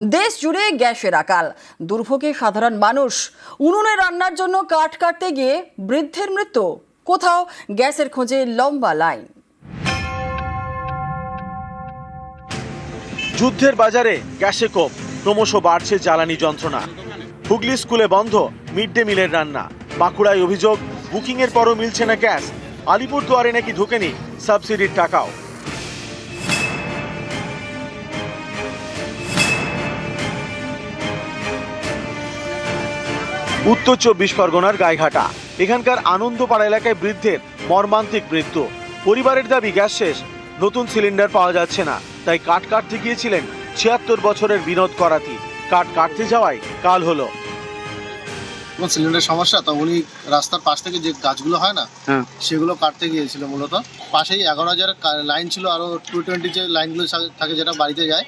দেশ জুড়ে গ্যাসের আকাল, দুর্ভোগে সাধারণ মানুষ। উনুনে রান্নার জন্য কাঠ কাটতে গিয়ে বৃদ্ধের মৃত্যু, কোথাও গ্যাসের খোঁজে লম্বা লাইন। যুদ্ধের বাজারে গ্যাসে কোপ, ক্রমশ বাড়ছে জ্বালানি যন্ত্রণা। হুগলি স্কুলে বন্ধ মিড ডে মিলের রান্না। বাঁকুড়ায় অভিযোগ বুকিংয়ের পরও মিলছে না গ্যাস। আলিপুরদুয়ারে নাকি ঢোকেনি সাবসিডির টাকাও। উত্তর 24 পরগনার গাইঘাটা, এখানকার আনন্দপাড়া এলাকায় বৃদ্ধের মর্মান্তিক মৃত্যু। পরিবারের দাবি গ্যাস শেষ, নতুন সিলিন্ডার পাওয়া যাচ্ছে না, তাই কাঠ কাটতে গিয়েছিলেন ৭৬ বছরের বিনোদ করাতি। কাঠ কাটতে যাওয়ায় কাল হলো। সিলিন্ডার সমস্যা, তো উনি রাস্তার পাশ থেকে যে গাছগুলো হয় না, সেগুলো কাটতে গিয়েছিল। মূলত পাশেই 11,000 লাইন ছিল, আরো 220 যে লাইনগুলো থাকে যেটা বাড়িতে যায়,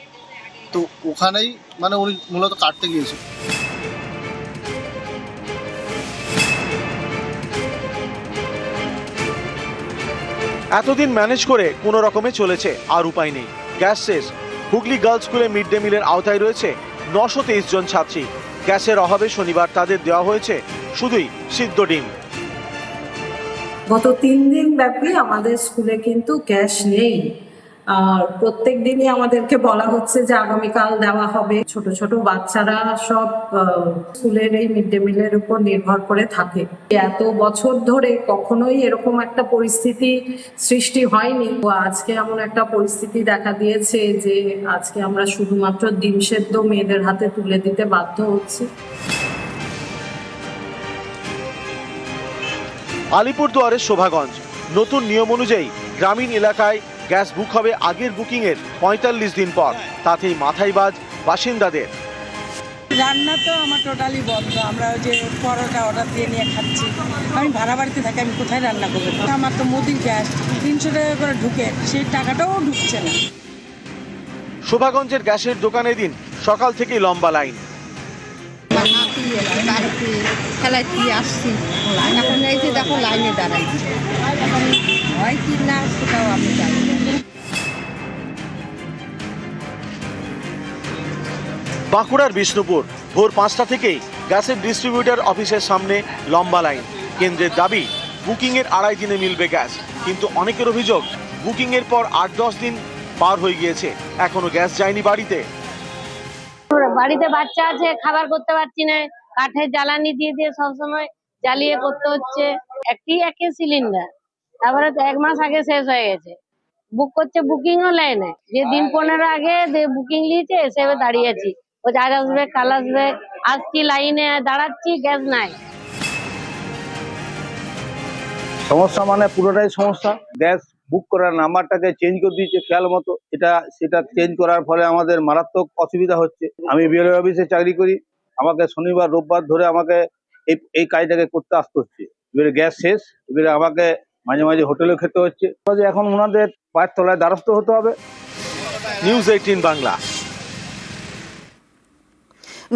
তো ওখানেই মানে উনি মূলত কাটতে গিয়েছিল। এতদিন ম্যানেজ করে কোনো রকমে চলেছে, আর উপায় নেই, গ্যাস শেষ। হুগলি গার্লস স্কুলে মিড ডে মিলের আওতায় রয়েছে 923 জন ছাত্রী। গ্যাসের অভাবে শনিবার তাদের দেওয়া হয়েছে শুধুই সিদ্ধ ডিম। গত 3 দিন ব্যাপী আমাদের স্কুলে কিন্তু গ্যাস নেই। আর প্রত্যেক দিনই আমাদেরকে বলা হচ্ছে যে আগামীকাল দেওয়া হবে। ছোট ছোট বাচ্চারা সব স্কুলের এই মিড ডে মিলের উপর নির্ভর করে থাকে। এত বছর ধরে কখনোই এরকম একটা পরিস্থিতি সৃষ্টি হয়নি। আজকে এমন একটা পরিস্থিতি দেখা দিয়েছে যে আজকে আমরা শুধুমাত্র ডিম সেদ্ধ মেয়েদের হাতে তুলে দিতে বাধ্য হচ্ছি। আলিপুরদুয়ারের শোভাগঞ্জ, নতুন নিয়ম অনুযায়ী গ্রামীণ এলাকায় গ্যাস বুক হবে আগের বুকিংয়ের 45 দিন পর। তাতেই মাথায় বাজ বাসিন্দাদের। রান্না তো আমার টোটালি বন্ধ। আমরা ওই যে পরোটা অর্ডার দিয়ে নিয়ে খাচ্ছি। আমি ভাড়া বাড়িতে থাকি, আমি কোথায় রান্না করবো? আমার তো মোদির গ্যাস 300 টাকা করে ঢুকে, সেই টাকাটাও ঢুকছে না। শোভাগঞ্জের গ্যাসের দোকানে দিন সকাল থেকেই লম্বা লাইন। খেলাইতে আসছি, এখন এই যে দেখো লাইনে দাঁড়াইছি, হয় কি না সেটাও আমি জানি। বাঁকুড়ার বিষ্ণুপুর, ভোর 5টা থেকেই গ্যাসের ডিস্ট্রিবিউটর অফিসের সামনে লম্বা লাইন। কেন্দ্রের দাবি বুকিংয়ের 2.5 দিনে মিলবে গ্যাস, কিন্তু অনেকের অভিযোগ বুকিংয়ের পর 8-10 দিন পার হয়ে গিয়েছে, এখনো গ্যাস যায়নি বাড়িতে। বাড়িতে বাচ্চা আছে, খাবার করতে পারছি না, কাঠের জ্বালানি দিয়ে দিয়ে সবসময় জ্বালিয়ে করতে হচ্ছে। একই সিলিন্ডার, তারপরে 1 মাস আগে শেষ হয়ে গেছে। বুক করছে, বুকিংও নেয় না। যে দিন 15 আগে বুকিং নিয়েছে এসে দাঁড়িয়েছি, ও আজ আসবে কাল আসবে, আসছি লাইনে দাঁড়াচ্ছি, গ্যাস নাই। সমস্যা মানে পুরোটাই সমস্যা। গ্যাস বুক করার নাম্বারটাকে চেঞ্জ করে দিয়েছে খেয়াল মতো, সেটা চেঞ্জ করার ফলে আমাদের মারাত্মক অসুবিধা হচ্ছে। আমি বিএলও অফিসে চাকরি করি, আমাকে শনিবার রোববার ধরে আমাকে এই কাজটাকে করতে আসতে হচ্ছে। এবারে গ্যাস শেষ, এবারে আমাকে মাঝে মাঝে হোটেলে খেতে হচ্ছে। এখন ওনাদের পায়ের তলায় দ্বারস্থ হতে হবে। নিউজ 18 বাংলা।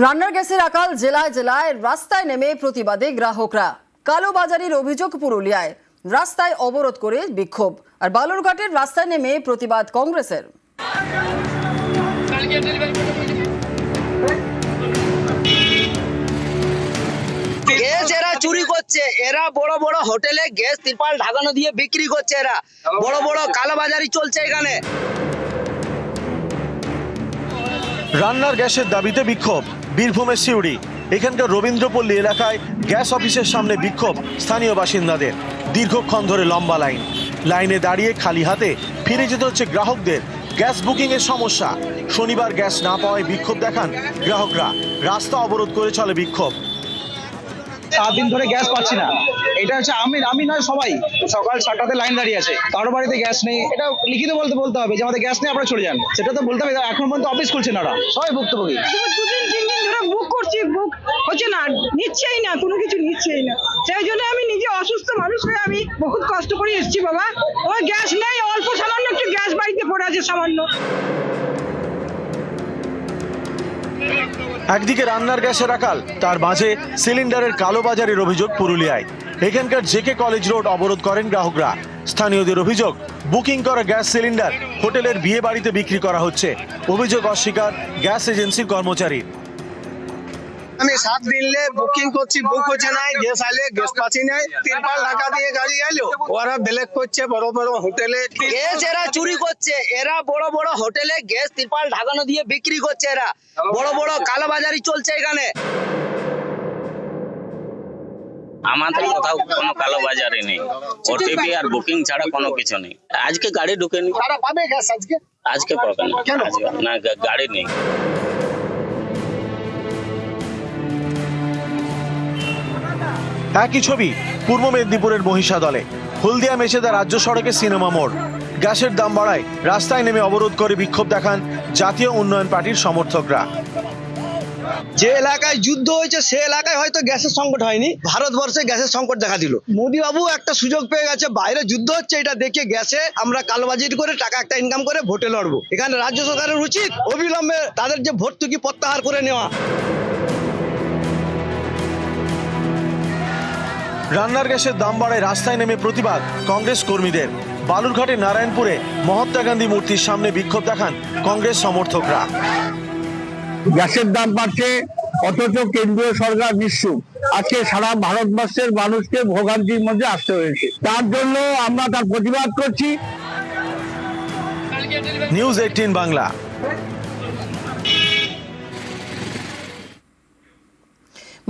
রান্নার গ্যাসের আকাল, জেলায় জেলায় রাস্তায় নেমে প্রতিবাদে গ্রাহকরা। কালোবাজারির অভিযোগ পুরুলিয়ায়, রাস্তায় অবরোধ করে বিক্ষোভ। আর বালুরঘাটের রাস্তায় নেমে প্রতিবাদ কংগ্রেসের। গ্যাস এরা চুরি করছে, এরা বড় বড় হোটেলে গ্যাস ত্রিপাল ঢাকানো দিয়ে বিক্রি করছে, এরা বড় বড় কালোবাজারি চলছে এখানে। রান্নার গ্যাসের দাবিতে বিক্ষোভ বীরভূমের সিউড়ি। এখানকার রবীন্দ্রপল্লী এলাকায় গ্যাস অফিসের সামনে বিক্ষোভ স্থানীয় বাসিন্দাদের। দীর্ঘক্ষণ ধরে লম্বা লাইন, লাইনে দাঁড়িয়ে খালি হাতে ফিরে যেতে হচ্ছে গ্রাহকদের। গ্যাস বুকিং এর সমস্যা, শনিবার গ্যাস না পাওয়ায় বিক্ষোভ দেখান গ্রাহকরা। রাস্তা অবরোধ করে চলে বিক্ষোভ। 7 দিন ধরে গ্যাস পাচ্ছি না। এটা হচ্ছে আমি নয়, সবাই সকাল 7টাতে লাইন দাঁড়িয়ে আছে, কারো বাড়িতে গ্যাস নেই। এটা লিখিত বলতে হবে যে আমাদের গ্যাস নেই, আপনারা চলে যান, সেটা তো বলতে হবে। এখন পর্যন্ত অফিস খুলছে না, সবাই ভুক্তভোগী। 2-3 দিন ধরে বুক করছি, বুক হচ্ছে না, নিচ্ছেই না, কোনো কিছু নিচ্ছেই না। সেই জন্য আমি নিজে অসুস্থ মানুষ হয়ে আমি বহুত কষ্ট করে এসেছি বাবা। ওই গ্যাস নেই, অল্প সামান্য একটু গ্যাস বাড়িতে পড়ে আছে সামান্য। একদিকে রান্নার গ্যাসের আকাল, তার মাঝে সিলিন্ডারের কালোবাজারের অভিযোগ পুরুলিয়ায়। এখানকার জেকে কলেজ রোড অবরোধ করেন গ্রাহকরা। স্থানীয়দের অভিযোগ, বুকিং করা গ্যাস সিলিন্ডার হোটেলের বিয়ে বাড়িতে বিক্রি করা হচ্ছে। অভিযোগ অস্বীকার গ্যাস এজেন্সির কর্মচারী। আমি 7 দিনলে বুকিং করছি, বুক হচ্ছে না, গ্যাস আইলে গ্যাস পাচ্ছি না। 3 টাকা দিয়ে গাড়ি এলো, ওরা ব্ল্যাক করছে বড় বড় হোটেলে। গ্যাস এরা চুরি করছে, এরা বড় বড় হোটেলে গ্যাস ত্রিপাল ঢাকানো দিয়ে বিক্রি করছে। এরা বড় বড় কালোবাজারি চলছে এখানে। আমাদের কোথাও কোনো কালো বাজারে নেই, ওটিপি আর বুকিং ছাড়া কোনো কিছু নেই। আজকে গাড়ি ঢুকেনি, তারা পাবে গ্যাস আজকে পাবে না। না, গাড়ি নেই। একই ছবি পূর্ব মেদিনীপুরের মহিষাদলে। হলদিয়া মেছেদা রাজ্য সড়কে সিনেমা মোড়। গ্যাসের দাম বাড়ায় রাস্তায় নেমে অবরোধ করে বিক্ষোভ দেখান জাতীয় উন্নয়ন পার্টির সমর্থকরা। যে এলাকায় যুদ্ধ হয়েছে সে এলাকায় হয়তো গ্যাসের সংকট হয়নি, ভারতবর্ষে গ্যাসের সংকট দেখা দিল। মোদী বাবু একটা সুযোগ পেয়ে গেছে, বাইরে যুদ্ধ হচ্ছে এটা দেখে গ্যাসে আমরা কালোবাজি করে টাকা একটা ইনকাম করে ভোটে লড়বো। এখানে রাজ্য সরকারের উচিত অবিলম্বে তাদের যে ভর্তুকি প্রত্যাহার করে নেওয়া। রান্নার গ্যাসের দাম বাড়ায় রাস্তায় নেমে প্রতিবাদ কংগ্রেস কর্মীদের। বালুরঘাটের নারায়ণপুরে মহাত্মা গান্ধী মূর্তির সামনে বিক্ষোভ দেখান কংগ্রেস সমর্থকরা। গ্যাসের দাম বাড়ছে অথচ কেন্দ্রীয় সরকার নিঃস্ব। আজকে সারা ভারতবর্ষের মানুষকে ভোগান্তির মধ্যে আসতে হয়েছে, তার জন্য আমরা তার প্রতিবাদ করছি। নিউজ 18 বাংলা।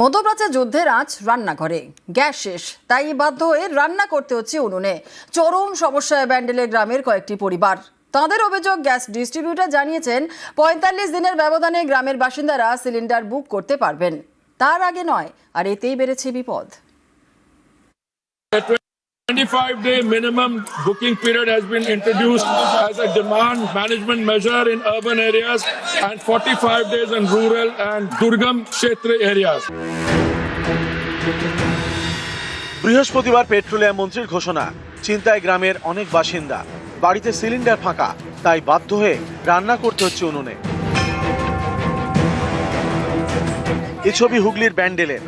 মধ্যপ্রাচ্যে যুদ্ধের আঁচ রান্নাঘরে, গ্যাস শেষ, তাই বাধ্য হয়ে রান্না করতে হচ্ছে উনুনে। চরম সমস্যায় ব্যান্ডেলের গ্রামের কয়েকটি পরিবার। তাঁদের অভিযোগ, গ্যাস ডিস্ট্রিবিউটর জানিয়েছেন 45 দিনের ব্যবধানে গ্রামের বাসিন্দারা সিলিন্ডার বুক করতে পারবেন, তার আগে নয়। আর এতেই বেড়েছে বিপদ। 25-day minimum booking period has been introduced as a demand management measure in urban areas and 45 days in rural and Durgam Kshetra areas. বৃহস্পতিবার পেট্রোলিয়াম মন্ত্রীর ঘোষণা, চিন্তায় গ্রামের অনেক বাসিন্দা। বাড়িতে সিলিন্ডার ফাঁকা, তাই বাধ্য হয়ে রান্না করতে হচ্ছে উনুনে। এই ছবি হুগলির ব্যান্ডেলের।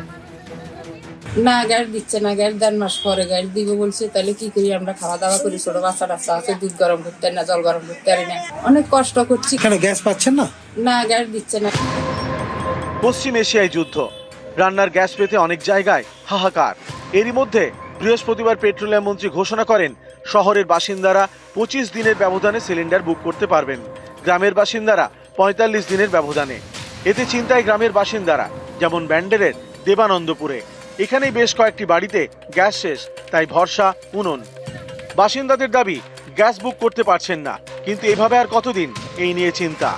না, গ্যাস দিচ্ছে না, গ্যাস 1.5 মাস পরে গ্যাস দিব বলছে। তাহলে কি করি আমরা? খাওয়া দাওয়া করি, ছোট বাচ্চা টাচ্চা আছে, দুধ গরম করতে না, জল গরম করতে পারি না, অনেক কষ্ট করছি। এখানে গ্যাস পাচ্ছেন না? না, গ্যাস দিচ্ছে না। পশ্চিম এশিয়ায় যুদ্ধ, রান্নার গ্যাস পেতে অনেক জায়গায় হাহাকার। এরই মধ্যে বৃহস্পতিবার পেট্রোলিয়াম মন্ত্রী ঘোষণা করেন শহরের বাসিন্দারা 25 দিনের ব্যবধানে সিলিন্ডার বুক করতে পারবেন, গ্রামের বাসিন্দারা 45 দিনের ব্যবধানে। এতে চিন্তায় গ্রামের বাসিন্দারা, যেমন ব্যান্ডেলের দেবানন্দপুরে। এখানেই বেশ কয়েকটি বাড়িতে গ্যাস শেষ, তাই ভরসা উনুন। বাসিন্দাদের দাবি, গ্যাস বুক করতে পারছেন না, কিন্তু এভাবে আর কতদিন, এই নিয়ে চিন্তা।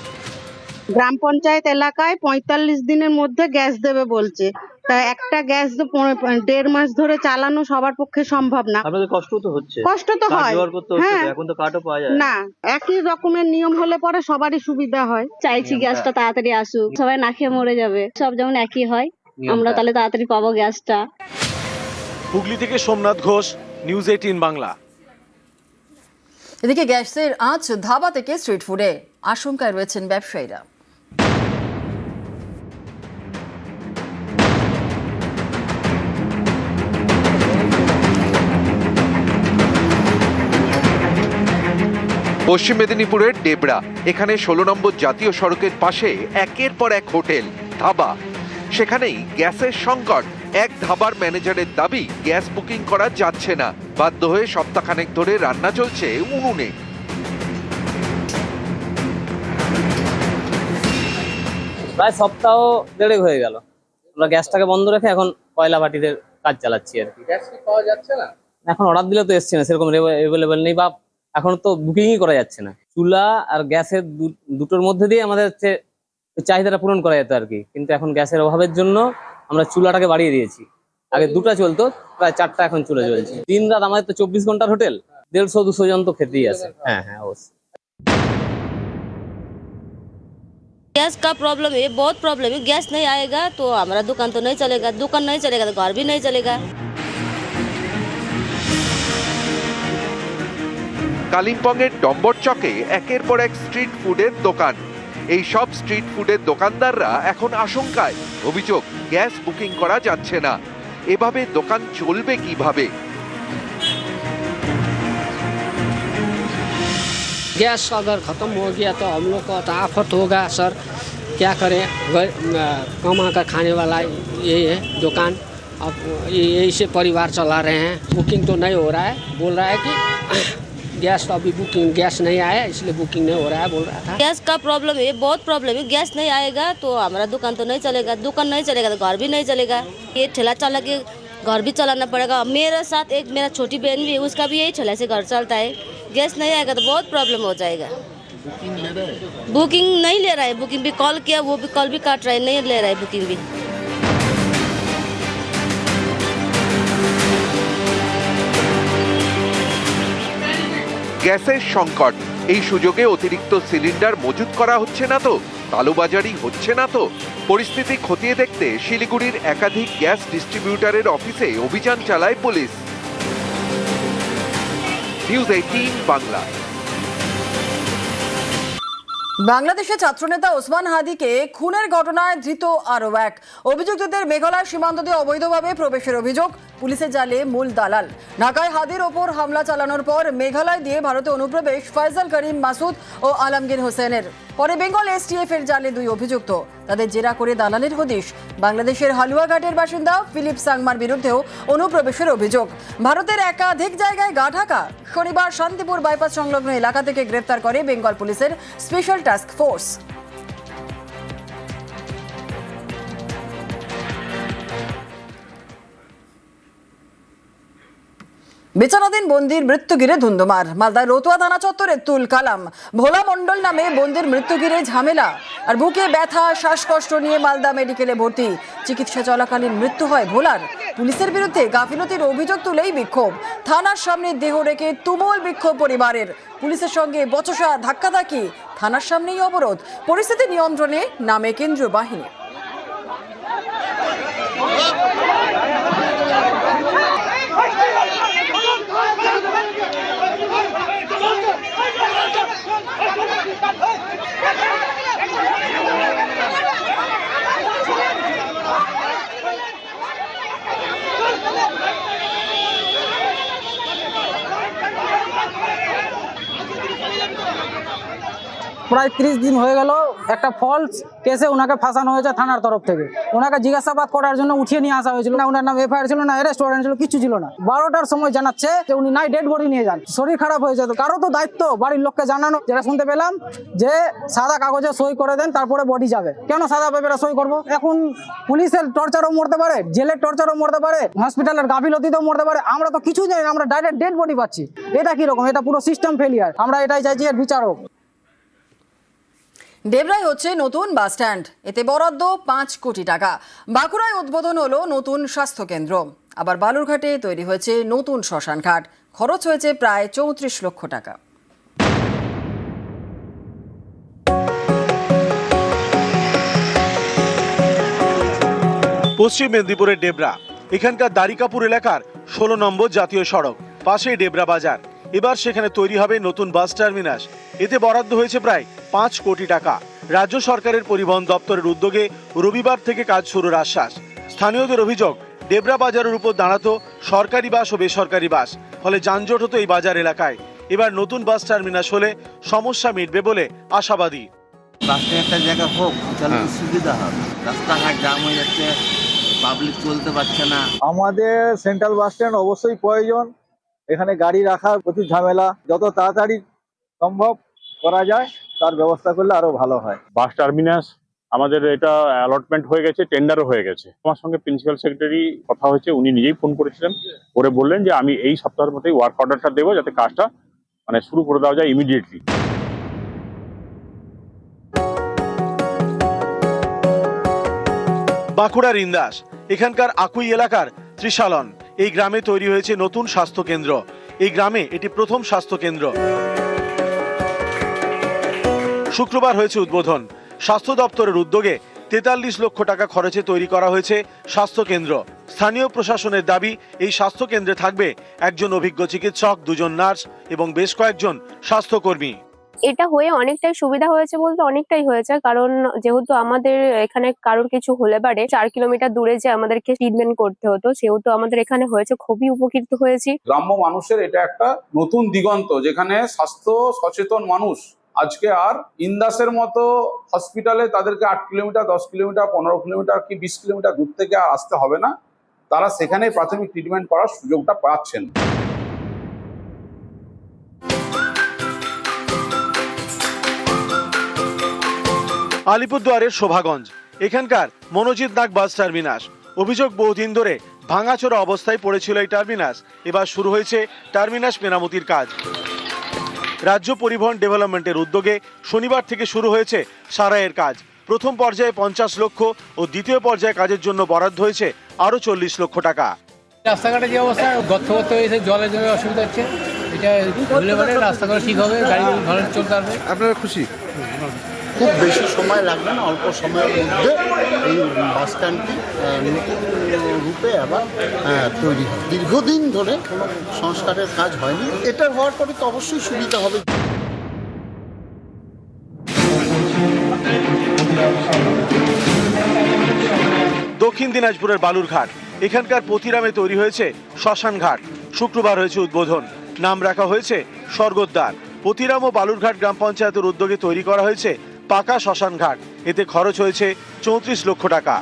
গ্রাম পঞ্চায়েত এলাকায় 45 দিনের মধ্যে গ্যাস দেবে বলছে। তা একটা গ্যাস 1.5 মাস ধরে চালানো সবার পক্ষে সম্ভব না। আপনাদের কষ্ট তো হচ্ছে। কষ্ট তো হয়, হ্যাঁ, এখন তো কার্ডও পাওয়া যায় না। একই রকমের নিয়ম হলে পরে সবারই সুবিধা হয়। চাইছি গ্যাসটা তাড়াতাড়ি আসুক, সবাই না খেয়ে মরে যাবে। সব যেমন একই হয়, আমরা তাহলে তাড়াতাড়ি পাবো গ্যাসটা। হুগলি থেকে সোমনাথ ঘোষ, নিউজ 18 বাংলা। এদিকে গ্যাসের আঁচ ধাবা থেকে স্ট্রিট ফুডে, আশঙ্কায় রয়েছেন ব্যবসায়ীরা। পশ্চিম মেদিনীপুরের ডেবরা, এখানে 16 নম্বর জাতীয় সড়কের পাশে একের পর এক হোটেল, ধাবা। সেখানেই গ্যাসের সংকট। এক ধাবার ম্যানেজারের দাবি, গ্যাস বুকিং করা যাচ্ছে না, বাধ্য হয়ে সপ্তাহখানেক ধরে রান্না চলছে উনুনে। প্রায় সপ্তাহ 1.5 হয়ে গেল আমরা গ্যাসটাকে বন্ধ রেখে এখন কয়লা ভাটিতে কাজ চালাচ্ছি আর কি। গ্যাস কি পাওয়া যাচ্ছে না? এখন অর্ডার দিলে তো এসছে না, সেরকম অ্যাভেলেবেল নেই, বা এখন তো বুকিংই করা যাচ্ছে না। চুলা আর গ্যাসের দুটোর মধ্যে দিয়ে আমাদের হচ্ছে চাহিদাটা পূরণ করা যেত আর কি, কিন্তু এখন গ্যাসের অভাবের জন্য আমরা চুলাটাকে বাড়িয়ে দিয়েছি। আগে 2টা চলতো, প্রায় 4টা এখন চুলা চলছে। দিন রাত আমাদের তো 24 ঘন্টার হোটেল, 150-200 জন তো খেতেই আছে। হ্যাঁ হ্যাঁ, অবশ্যই। गैस का प्रॉब्लम है, बहुत प्रॉब्लम है। गैस नहीं आएगा तो हमारा दुकान तो नहीं चलेगा, दुकान नहीं चलेगा तो घर भी नहीं चलेगा। কালিম্পংয়ের ডম্বর চকে একের পর এক স্ট্রিট ফুডের দোকান। এই সব স্ট্রিট ফুডের দোকানদাররা এখন আশঙ্কায়। অভিযোগ, গ্যাস বুকিং করা যাচ্ছে না। এভাবে দোকান চলবে কিভাবে? गैस अगर ख़त्म हो गया तो हम लोग को तो आफत होगा सर। क्या करें, कमा कर खाने वाला यही है दुकान, अब यही से परिवार चला रहे हैं। बुकिंग तो नहीं हो रहा है, बोल रहा है कि गैस तो अभी बुकिंग गैस नहीं आया इसलिए बुकिंग नहीं हो रहा है, बोल रहा था। गैस का प्रॉब्लम है, बहुत प्रॉब्लम है। गैस नहीं आएगा तो हमारा दुकान तो नहीं चलेगा, दुकान नहीं चलेगा तो घर भी नहीं चलेगा। ये ठेला चला के घर भी चलाना पड़ेगा। मेरे साथ एक मेरा छोटी बहन भी है, उसका भी यही ठेला से घर चलता है। गैस नहीं आएगा तो बहुत प्रॉब्लम हो जाएगा। बुकिंग नहीं ले रहा है, बुकिंग भी कॉल किया, वो भी कॉल भी काट रहा है, नहीं ले रहा है बुकिंग भी। গ্যাসের সংকট, এই সুযোগে অতিরিক্ত সিলিন্ডার মজুত করা হচ্ছে না তো, কালোবাজারি হচ্ছে না তো? পরিস্থিতি খতিয়ে দেখতে শিলিগুড়ির একাধিক গ্যাস ডিস্ট্রিবিউটরের অফিসে অভিযান চালায় পুলিশ। নিউজ 18 বাংলা। বাংলাদেশের ছাত্রনেতা ওসমান হাদিকে খুনের ঘটনায় ধৃত আরও এক অভিযুক্তদের মেঘালয় সীমান্ত দিয়ে অবৈধভাবে প্রবেশের অভিযোগ। পুলিশের জালে মূল দালাল। ঢাকায় হাদির ওপর হামলা চালানোর পর মেঘালয় দিয়ে ভারতে অনুপ্রবেশ ফয়সাল করিম মাসুদ ও আলমগীর হোসেনের। পরে বেঙ্গল এসটিএফ এর জালে দুই অভিযুক্ত। তাদের জেরা করে দালালের হদিশ। বাংলাদেশের হালুয়াঘাটের বাসিন্দা ফিলিপ সাংমার বিরুদ্ধেও অনুপ্রবেশের অভিযোগ। ভারতের একাধিক জায়গায় গা ঢাকা। শনিবার শান্তিপুর বাইপাস সংলগ্ন এলাকা থেকে গ্রেফতার করে বেঙ্গল পুলিশের স্পেশাল টাস্ক ফোর্স। বিচারাধীন বন্দির মৃত্যু ঘিরে ধুন্ধুমার। মালদার রতুয়া থানা চত্বরে তুল কালাম। ভোলা মণ্ডল নামে বন্দির মৃত্যু ঘিরে ঝামেলা। আর বুকে ব্যথা, শ্বাসকষ্ট নিয়ে মালদা মেডিকেলে ভর্তি। চিকিৎসা চলাকালীন মৃত্যু হয় ভোলার। পুলিশের বিরুদ্ধে গাফিলতির অভিযোগ তুলেই বিক্ষোভ। থানার সামনে দেহ রেখে তুমুল বিক্ষোভ পরিবারের। পুলিশের সঙ্গে বচসা, ধাক্কাধাক্কি। থানার সামনেই অবরোধ। পরিস্থিতি নিয়ন্ত্রণে নামে কেন্দ্রীয় বাহিনী। প্রায় 30 দিন হয়ে গেল একটা ফলস কেসে ওনাকে ফাঁসানো হয়েছে থানার তরফ থেকে। ওনাকে জিজ্ঞাসাবাদ করার জন্য উঠিয়ে নিয়ে আসা হয়েছিল না, ওনার নাম এফআইআর ছিল না, অ্যারেস্ট ওয়ারেন্ট ছিল, কিছু ছিল না। 12টার সময় জানাচ্ছে যে উনি নাই ডেড বডি নিয়ে যান। শরীর খারাপ হয়েছে তো কারো তো দায়িত্ব বাড়ির লোককে জানানো। যেটা শুনতে পেলাম যে সাদা কাগজে সই করে দেন তারপরে বডি যাবে। কেন সাদা পেপারে সই করবো? এখন পুলিশের টর্চারও মরতে পারে, জেলের টর্চারও মরতে পারে, হসপিটালের গাফিলতিতেও মরতে পারে। আমরা তো কিছু জানি না, আমরা ডাইরেক্ট ডেড বডি পাচ্ছি। এটা কিরকম? এটা পুরো সিস্টেম ফেলিয়ার। আমরা এটাই চাইছি এর বিচার হোক। ডেবরায় হচ্ছে নতুন বাস স্ট্যান্ড। এতে বরাদ্দ 5 কোটি টাকা। বাঁকুড়ায় উদ্বোধন হলো নতুন স্বাস্থ্য কেন্দ্র। আবার বালুরঘাটে তৈরি হয়েছে নতুন শ্মশান ঘাট। খরচ হয়েছে প্রায় 34 লক্ষ টাকা। পশ্চিম মেদিনীপুরের ডেবরা, এখানকার দারিকাপুর এলাকার 16 নম্বর জাতীয় সড়ক, পাশেই ডেবরা বাজার। এবার সেখানে তৈরি হবে নতুন বাস টার্মিনাস। এতে বরাদ্দ হয়েছে প্রায় 5 কোটি টাকা। রাজ্য সরকারের পরিবহন দপ্তরের উদ্যোগে রবিবার থেকে কাজ শুরুর আশ্বাস। স্থানীয়দের অভিযোগ, ডেবরা বাজারের উপর দাঁড়াতো সরকারি বাস ও বেসরকারি বাস, ফলে যানজট হতো এই বাজার এলাকায়। এবার নতুন বাস টার্মিনাস হলে সমস্যা মিটবে বলে আশাবাদী। বাসে একটা জায়গা হোক তাহলে সুবিধা হবে। রাস্তাঘাট জাম হয়ে যাচ্ছে, পাবলিক চলতে পারছে না। আমাদের সেন্ট্রাল বাস স্ট্যান্ড অবশ্যই প্রয়োজন। এখানে গাড়ি রাখার প্রচুর ঝামেলা। যত তাড়াতাড়ি সম্ভব করা যায় তার ব্যবস্থা করলে আরো ভালো হয়। বাস টার্মিনাস আমাদের এটা অ্যালটমেন্ট হয়ে গেছে, টেন্ডারও হয়ে গেছে। আমার সঙ্গে প্রিন্সিপাল সেক্রেটারি কথা হয়েছে, উনি নিজেই ফোন করেছিলেন, করে বললেন যে আমি এই সপ্তাহের মধ্যেই ওয়ার্ক অর্ডারটা দেবো যাতে কাজটা শুরু করে দেওয়া যায় ইমিডিয়েটলি। বাঁকুড়ার ইন্দাস, এখানকার আকুই এলাকার ত্রিশালন, এই গ্রামে তৈরি হয়েছে নতুন স্বাস্থ্য কেন্দ্র। এই গ্রামে এটি প্রথম স্বাস্থ্য কেন্দ্র। শুক্রবার হয়েছে উদ্বোধন। স্বাস্থ্য দপ্তরের উদ্যোগে 43 লক্ষ টাকা খরচে তৈরি করা হয়েছে স্বাস্থ্য কেন্দ্র। স্থানীয় প্রশাসনের দাবি, এই স্বাস্থ্য কেন্দ্রে থাকবে একজন অভিজ্ঞ চিকিৎসক, 2জন নার্স এবং বেশ কয়েকজন স্বাস্থ্যকর্মী। এটা হয়ে অনেকটাই সুবিধা হয়েছে বলতে অনেকটাই হয়েছে, কারণ যেহেতু আমাদের এখানে কারোর কিছু হলে পারে 4 কিলোমিটার দূরে যে আমাদেরকে ট্রিটমেন্ট করতে হতো, সেহেতু আমাদের এখানে হয়েছে, খুবই উপকৃত হয়েছি। গ্রাম্য মানুষের এটা একটা নতুন দিগন্ত, যেখানে স্বাস্থ্য সচেতন মানুষ আজকে আর ইন্দাসের মতো হসপিটালে তাদেরকে 8 কিলোমিটার, 10 কিলোমিটার, 15 কিলোমিটার কি 20 কিলোমিটার দূর থেকে আর আসতে হবে না। তারা সেখানে প্রাথমিক ট্রিটমেন্ট করার সুযোগটা পাচ্ছেন। আলিপুরদুয়ারের শোভাগঞ্জ, এখানকার মনোজিৎ নাগ বাস টার্মিনাস। অভিযোগ, বহুদিন ধরে ভাঙাচোরা অবস্থায় পড়েছিল এই টার্মিনাস। এবার শুরু হয়েছে টার্মিনাস মেরামতির কাজ। রাজ্য পরিবহন ডেভেলপমেন্টের উদ্যোগে শনিবার থেকে শুরু হয়েছে সারাইয়ের কাজ। প্রথম পর্যায়ে 50 লক্ষ ও দ্বিতীয় পর্যায়ে কাজের জন্য বরাদ্দ হয়েছে আরও 40 লক্ষ টাকা। রাস্তাঘাটে যে অবস্থা, গর্ত হয়েছে, জলের জন্য অসুবিধা হচ্ছে। এটা হলে পরে রাস্তাঘাট ঠিক হবে, গাড়ি ভালো চলতে পারবে। আপনারা খুশি? খুব বেশি সময় লাগবে না, অল্প সময়ের মধ্যে এই বাস স্ট্যান্ডটি নতুন রূপে আবার তৈরি হয়। দীর্ঘদিন ধরে কোনো সংস্কারের কাজ হয়নি, এটা হওয়ার পরে তো অবশ্যই সুবিধা হবে। দক্ষিণ দিনাজপুরের বালুরঘাট, এখানকার পতিরামে তৈরি হয়েছে শ্মশান ঘাট। শুক্রবার হয়েছে উদ্বোধন, নাম রাখা হয়েছে স্বর্গদ্বার। পতিরাম ও বালুরঘাট গ্রাম পঞ্চায়েতের উদ্যোগে তৈরি করা হয়েছে পাকা শ্মশান ঘাট। এতে খরচ হয়েছে 34 লক্ষ টাকা।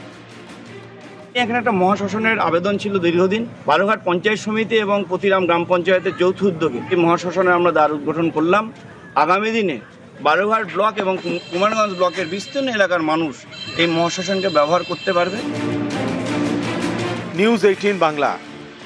এখানে একটা মহাশ্মশানের আবেদন ছিল দীর্ঘদিন। বালুরঘাট পঞ্চায়েত সমিতি এবং পতিরাম গ্রাম পঞ্চায়েতের যৌথ উদ্যোগে এই মহাশ্মশানের আমরা দ্বার উদ্ঘাটন করলাম। আগামী দিনে বালুরঘাট ব্লক এবং কুমারগঞ্জ ব্লকের বিস্তীর্ণ এলাকার মানুষ এই মহাশ্মশানকে ব্যবহার করতে পারবে। নিউজ 18 বাংলা।